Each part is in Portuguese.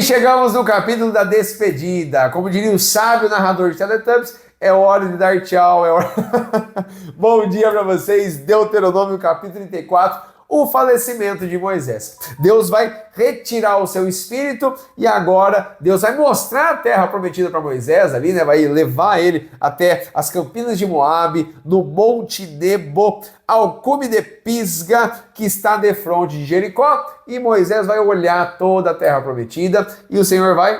Chegamos no capítulo da despedida. Como diria o sábio narrador de Teletubbies, é hora de dar tchau, é hora... Bom dia para vocês, Deuteronômio capítulo 34, o falecimento de Moisés. Deus vai retirar o seu espírito e agora Deus vai mostrar a terra prometida para Moisés ali, né? Vai levar ele até as campinas de Moabe, no Monte Nebo, ao cume de Pisga, que está defronte de Jericó, e Moisés vai olhar toda a terra prometida e o Senhor vai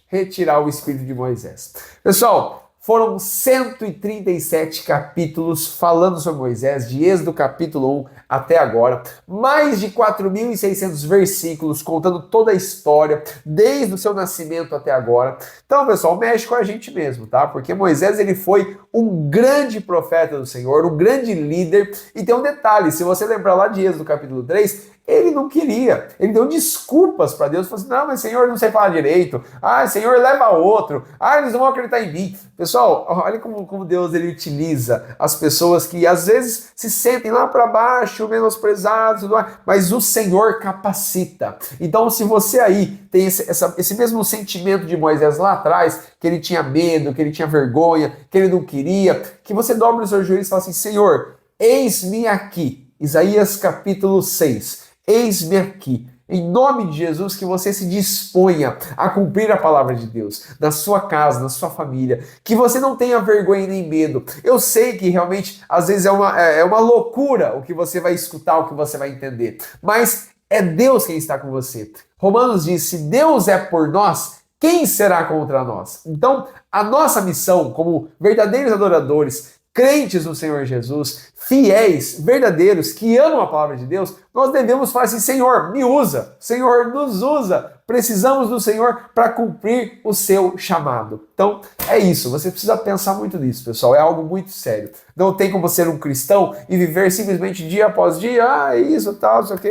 retirar o espírito de Moisés. Pessoal, foram 137 capítulos falando sobre Moisés, de Êxodo capítulo 1 até agora. Mais de 4.600 versículos contando toda a história, desde o seu nascimento até agora. Então, pessoal, mexe com a gente mesmo, tá? Porque Moisés, ele foi um grande profeta do Senhor, um grande líder. E tem um detalhe, se você lembrar lá de Êxodo capítulo 3, ele não queria, ele deu desculpas para Deus, falou assim, não, mas Senhor, não sei falar direito, Senhor, leva outro, eles não vão acreditar em mim. Pessoal, olha como Deus ele utiliza as pessoas que às vezes se sentem lá para baixo, menosprezados, mas o Senhor capacita. Então, se você aí tem esse mesmo sentimento de Moisés lá atrás, que ele tinha medo, que ele tinha vergonha, que ele não queria, que você dobre os seus joelhos e fala assim, Senhor, eis-me aqui. Isaías capítulo 6. Eis-me aqui, em nome de Jesus, que você se disponha a cumprir a palavra de Deus, na sua casa, na sua família, que você não tenha vergonha nem medo. Eu sei que realmente, às vezes, é uma loucura o que você vai escutar, o que você vai entender, mas é Deus quem está com você. Romanos diz, se Deus é por nós, quem será contra nós? Então, a nossa missão, como verdadeiros adoradores, crentes no Senhor Jesus, fiéis, verdadeiros, que amam a palavra de Deus, nós devemos falar assim, Senhor, me usa, Senhor, nos usa, precisamos do Senhor para cumprir o seu chamado. Então, é isso, você precisa pensar muito nisso, pessoal, é algo muito sério. Não tem como ser um cristão e viver simplesmente dia após dia, isso, tal, isso aqui.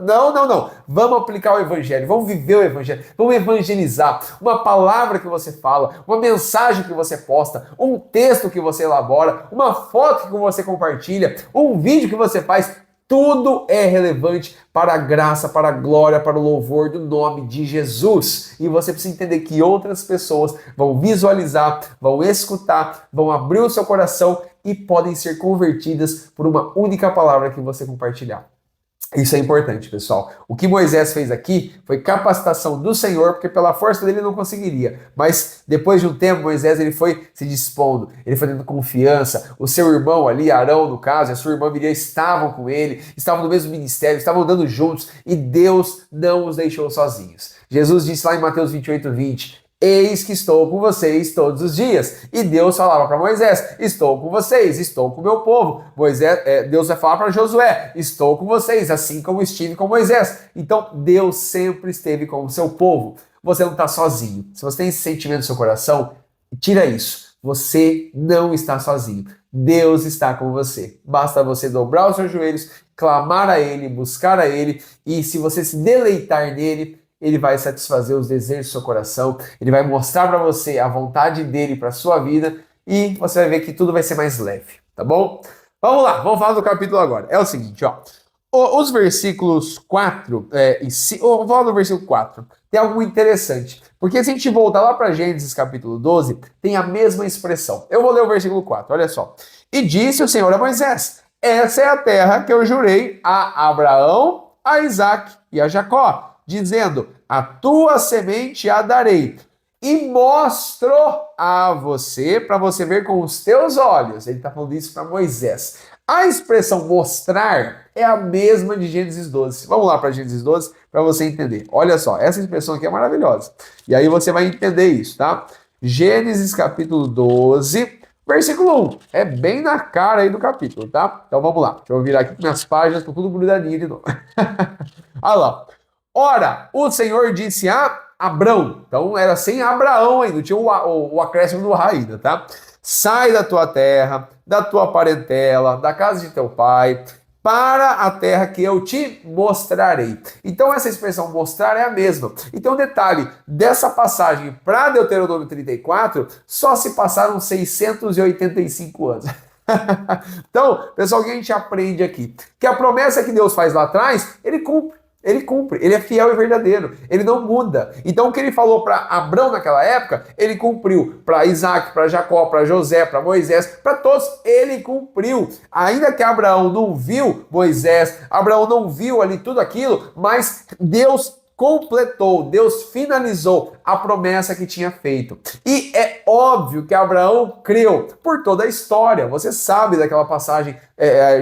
Não. Vamos aplicar o evangelho, vamos viver o evangelho, vamos evangelizar. Uma palavra que você fala, uma mensagem que você posta, um texto que você elabora, uma foto que você compartilha, um vídeo que você faz, tudo é relevante para a graça, para a glória, para o louvor do nome de Jesus. E você precisa entender que outras pessoas vão visualizar, vão escutar, vão abrir o seu coração e podem ser convertidas por uma única palavra que você compartilhar. Isso é importante, pessoal. O que Moisés fez aqui foi capacitação do Senhor, porque pela força dele não conseguiria. Mas depois de um tempo, Moisés ele foi se dispondo, ele foi tendo confiança. O seu irmão ali, Arão no caso, e a sua irmã Miriam estavam com ele, estavam no mesmo ministério, estavam andando juntos e Deus não os deixou sozinhos. Jesus disse lá em Mateus 28:20, eis que estou com vocês todos os dias. E Deus falava para Moisés, estou com vocês, estou com o meu povo. Deus vai falar para Josué, estou com vocês, assim como estive com Moisés. Então, Deus sempre esteve com o seu povo. Você não está sozinho. Se você tem esse sentimento no seu coração, tira isso. Você não está sozinho. Deus está com você. Basta você dobrar os seus joelhos, clamar a Ele, buscar a Ele, e se você se deleitar nele, ele vai satisfazer os desejos do seu coração, ele vai mostrar para você a vontade dele para a sua vida e você vai ver que tudo vai ser mais leve, tá bom? Vamos lá, vamos falar do capítulo agora. É o seguinte, ó, os versículos 4 e 5, vou falar do versículo 4, tem algo interessante, porque se a gente voltar lá para Gênesis capítulo 12, tem a mesma expressão. Eu vou ler o versículo 4, olha só. E disse o Senhor a Moisés, essa é a terra que eu jurei a Abraão, a Isaque e a Jacó, dizendo, a tua semente a darei, e mostro a você, para você ver com os teus olhos. Ele está falando isso para Moisés. A expressão mostrar é a mesma de Gênesis 12. Vamos lá para Gênesis 12 para você entender. Olha só, essa expressão aqui é maravilhosa. E aí você vai entender isso, tá? Gênesis capítulo 12, versículo 1. É bem na cara aí do capítulo, tá? Então vamos lá. Deixa eu virar aqui minhas páginas, tô tudo grudadinho de novo. Olha lá. Ora, o Senhor disse a Abrão, então era sem Abraão ainda, não tinha o acréscimo do A ainda, tá? Sai da tua terra, da tua parentela, da casa de teu pai, para a terra que eu te mostrarei. Então essa expressão mostrar é a mesma. Então detalhe, dessa passagem para Deuteronômio 34, só se passaram 685 anos. Então, pessoal, o que a gente aprende aqui? Que a promessa que Deus faz lá atrás, ele cumpre. Ele cumpre, ele é fiel e verdadeiro, ele não muda. Então o que ele falou para Abrão naquela época, ele cumpriu. Para Isaac, para Jacó, para José, para Moisés, para todos, ele cumpriu. Ainda que Abraão não viu Moisés, Abraão não viu ali tudo aquilo, mas Deus completou, Deus finalizou a promessa que tinha feito. E é óbvio que Abraão creu por toda a história. Você sabe daquela passagem,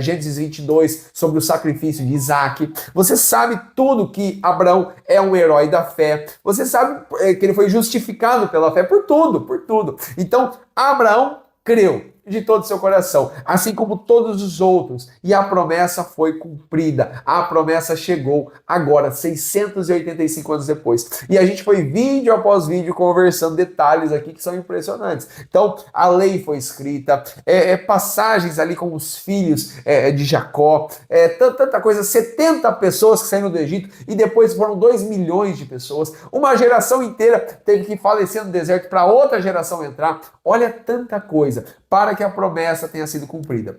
Gênesis 22, sobre o sacrifício de Isaac. Você sabe tudo que Abraão é um herói da fé. Você sabe que ele foi justificado pela fé por tudo, por tudo. Então, Abraão creu de todo o seu coração, assim como todos os outros, e a promessa foi cumprida, a promessa chegou agora, 685 anos depois, e a gente foi vídeo após vídeo conversando detalhes aqui que são impressionantes. Então, a lei foi escrita, passagens ali com os filhos de Jacó, tanta coisa, 70 pessoas que saíram do Egito, e depois foram 2 milhões de pessoas, uma geração inteira teve que falecer no deserto para outra geração entrar. Olha tanta coisa para que a promessa tenha sido cumprida.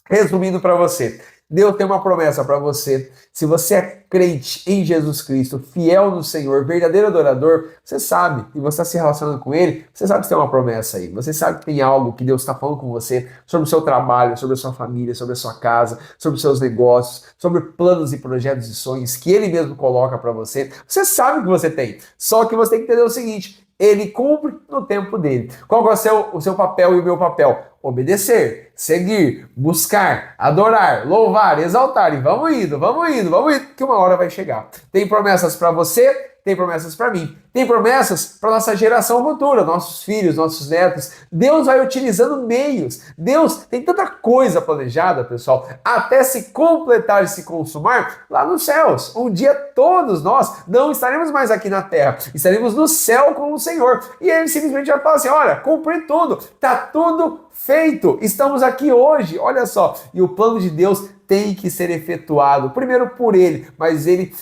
Resumindo para você, Deus tem uma promessa para você. Se você é crente em Jesus Cristo, fiel no Senhor, verdadeiro adorador, você sabe, e você está se relacionando com Ele, você sabe que tem uma promessa aí. Você sabe que tem algo que Deus está falando com você sobre o seu trabalho, sobre a sua família, sobre a sua casa, sobre os seus negócios, sobre planos e projetos e sonhos que Ele mesmo coloca para você. Você sabe que você tem. Só que você tem que entender o seguinte: Ele cumpre no tempo dele. Qual é o seu papel e o meu papel? Obedecer, seguir, buscar, adorar, louvar, exaltar. E vamos indo, que uma hora vai chegar. Tem promessas para você, tem promessas para mim. Tem promessas para nossa geração futura, nossos filhos, nossos netos. Deus vai utilizando meios. Deus tem tanta coisa planejada, pessoal, até se completar e se consumar lá nos céus. Um dia todos nós não estaremos mais aqui na terra, estaremos no céu com o Senhor. E Ele simplesmente vai falar assim: olha, cumpri tudo, tá tudo feito. Estamos aqui hoje, olha só. E o plano de Deus tem que ser efetuado, primeiro por Ele, mas Ele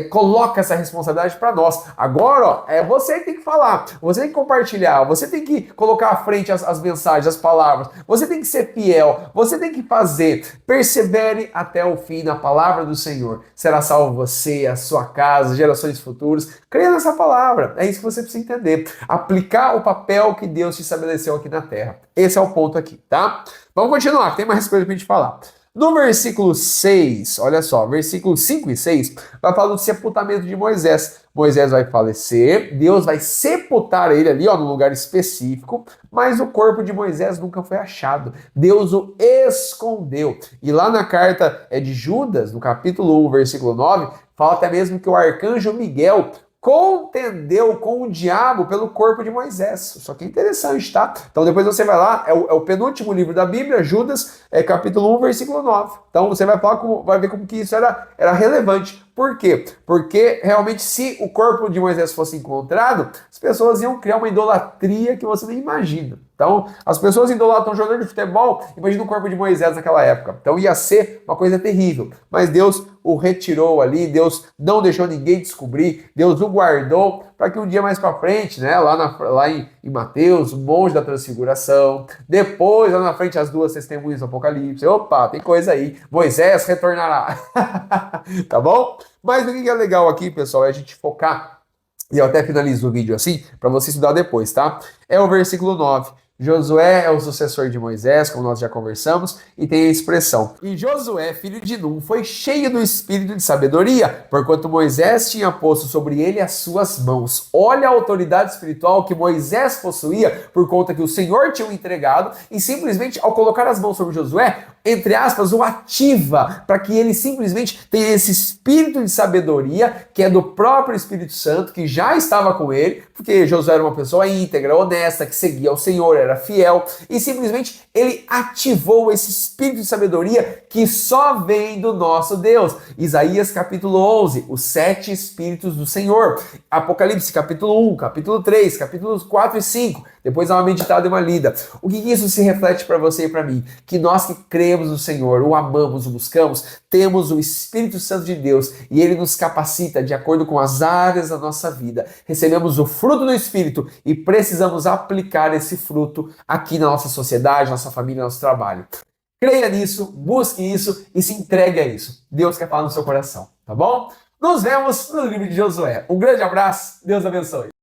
coloca essa responsabilidade para nós. Agora, você tem que falar, você tem que compartilhar, você tem que colocar à frente as mensagens, as palavras, você tem que ser fiel, você tem que fazer. Persevere até o fim na palavra do Senhor. Será salvo você, a sua casa, gerações futuras. Creia nessa palavra, é isso que você precisa entender. Aplicar o papel que Deus te estabeleceu aqui na terra. Esse é o ponto aqui, tá? Vamos continuar, tem mais coisa pra gente falar. No versículo 6, olha só, versículos 5 e 6, vai falar do sepultamento de Moisés. Moisés vai falecer, Deus vai sepultar ele ali, ó, num lugar específico, mas o corpo de Moisés nunca foi achado. Deus o escondeu. E lá na carta de Judas, no capítulo 1, versículo 9, fala até mesmo que o arcanjo Miguel contendeu com o diabo pelo corpo de Moisés. Só que é interessante, tá? Então depois você vai lá, é o penúltimo livro da Bíblia, Judas, capítulo 1, versículo 9. Então você vai ver como que isso era relevante. Por quê? Porque realmente se o corpo de Moisés fosse encontrado, as pessoas iam criar uma idolatria que você nem imagina. Então, as pessoas idolatram um jogador de futebol, imagina o corpo de Moisés naquela época. Então ia ser uma coisa terrível. Mas Deus o retirou ali, Deus não deixou ninguém descobrir, Deus o guardou para que um dia mais para frente, né, lá em Mateus, o monte da transfiguração, depois lá na frente as 2 testemunhas do Apocalipse, opa, tem coisa aí, Moisés retornará, tá bom? Mas o que é legal aqui, pessoal, é a gente focar, e eu até finalizo o vídeo assim, para você estudar depois, tá? É o versículo 9. Josué é o sucessor de Moisés, como nós já conversamos, e tem a expressão: e Josué, filho de Num, foi cheio do espírito de sabedoria, porquanto Moisés tinha posto sobre ele as suas mãos. Olha a autoridade espiritual que Moisés possuía, por conta que o Senhor tinha o entregado, e simplesmente ao colocar as mãos sobre Josué, entre aspas, o ativa, para que ele simplesmente tenha esse espírito de sabedoria, que é do próprio Espírito Santo, que já estava com ele, porque Josué era uma pessoa íntegra, honesta, que seguia ao Senhor, era fiel, e simplesmente ele ativou esse espírito de sabedoria que só vem do nosso Deus. Isaías capítulo 11, os 7 espíritos do Senhor. Apocalipse capítulo 1, capítulo 3, capítulos 4 e 5. Depois dá uma meditada e uma lida. O que isso se reflete para você e para mim? Que nós que cremos no Senhor, o amamos, o buscamos, temos o Espírito Santo de Deus e Ele nos capacita de acordo com as áreas da nossa vida. Recebemos o fruto do Espírito e precisamos aplicar esse fruto aqui na nossa sociedade, nossa família, nosso trabalho. Creia nisso, busque isso e se entregue a isso. Deus quer falar no seu coração, tá bom? Nos vemos no livro de Josué. Um grande abraço, Deus abençoe.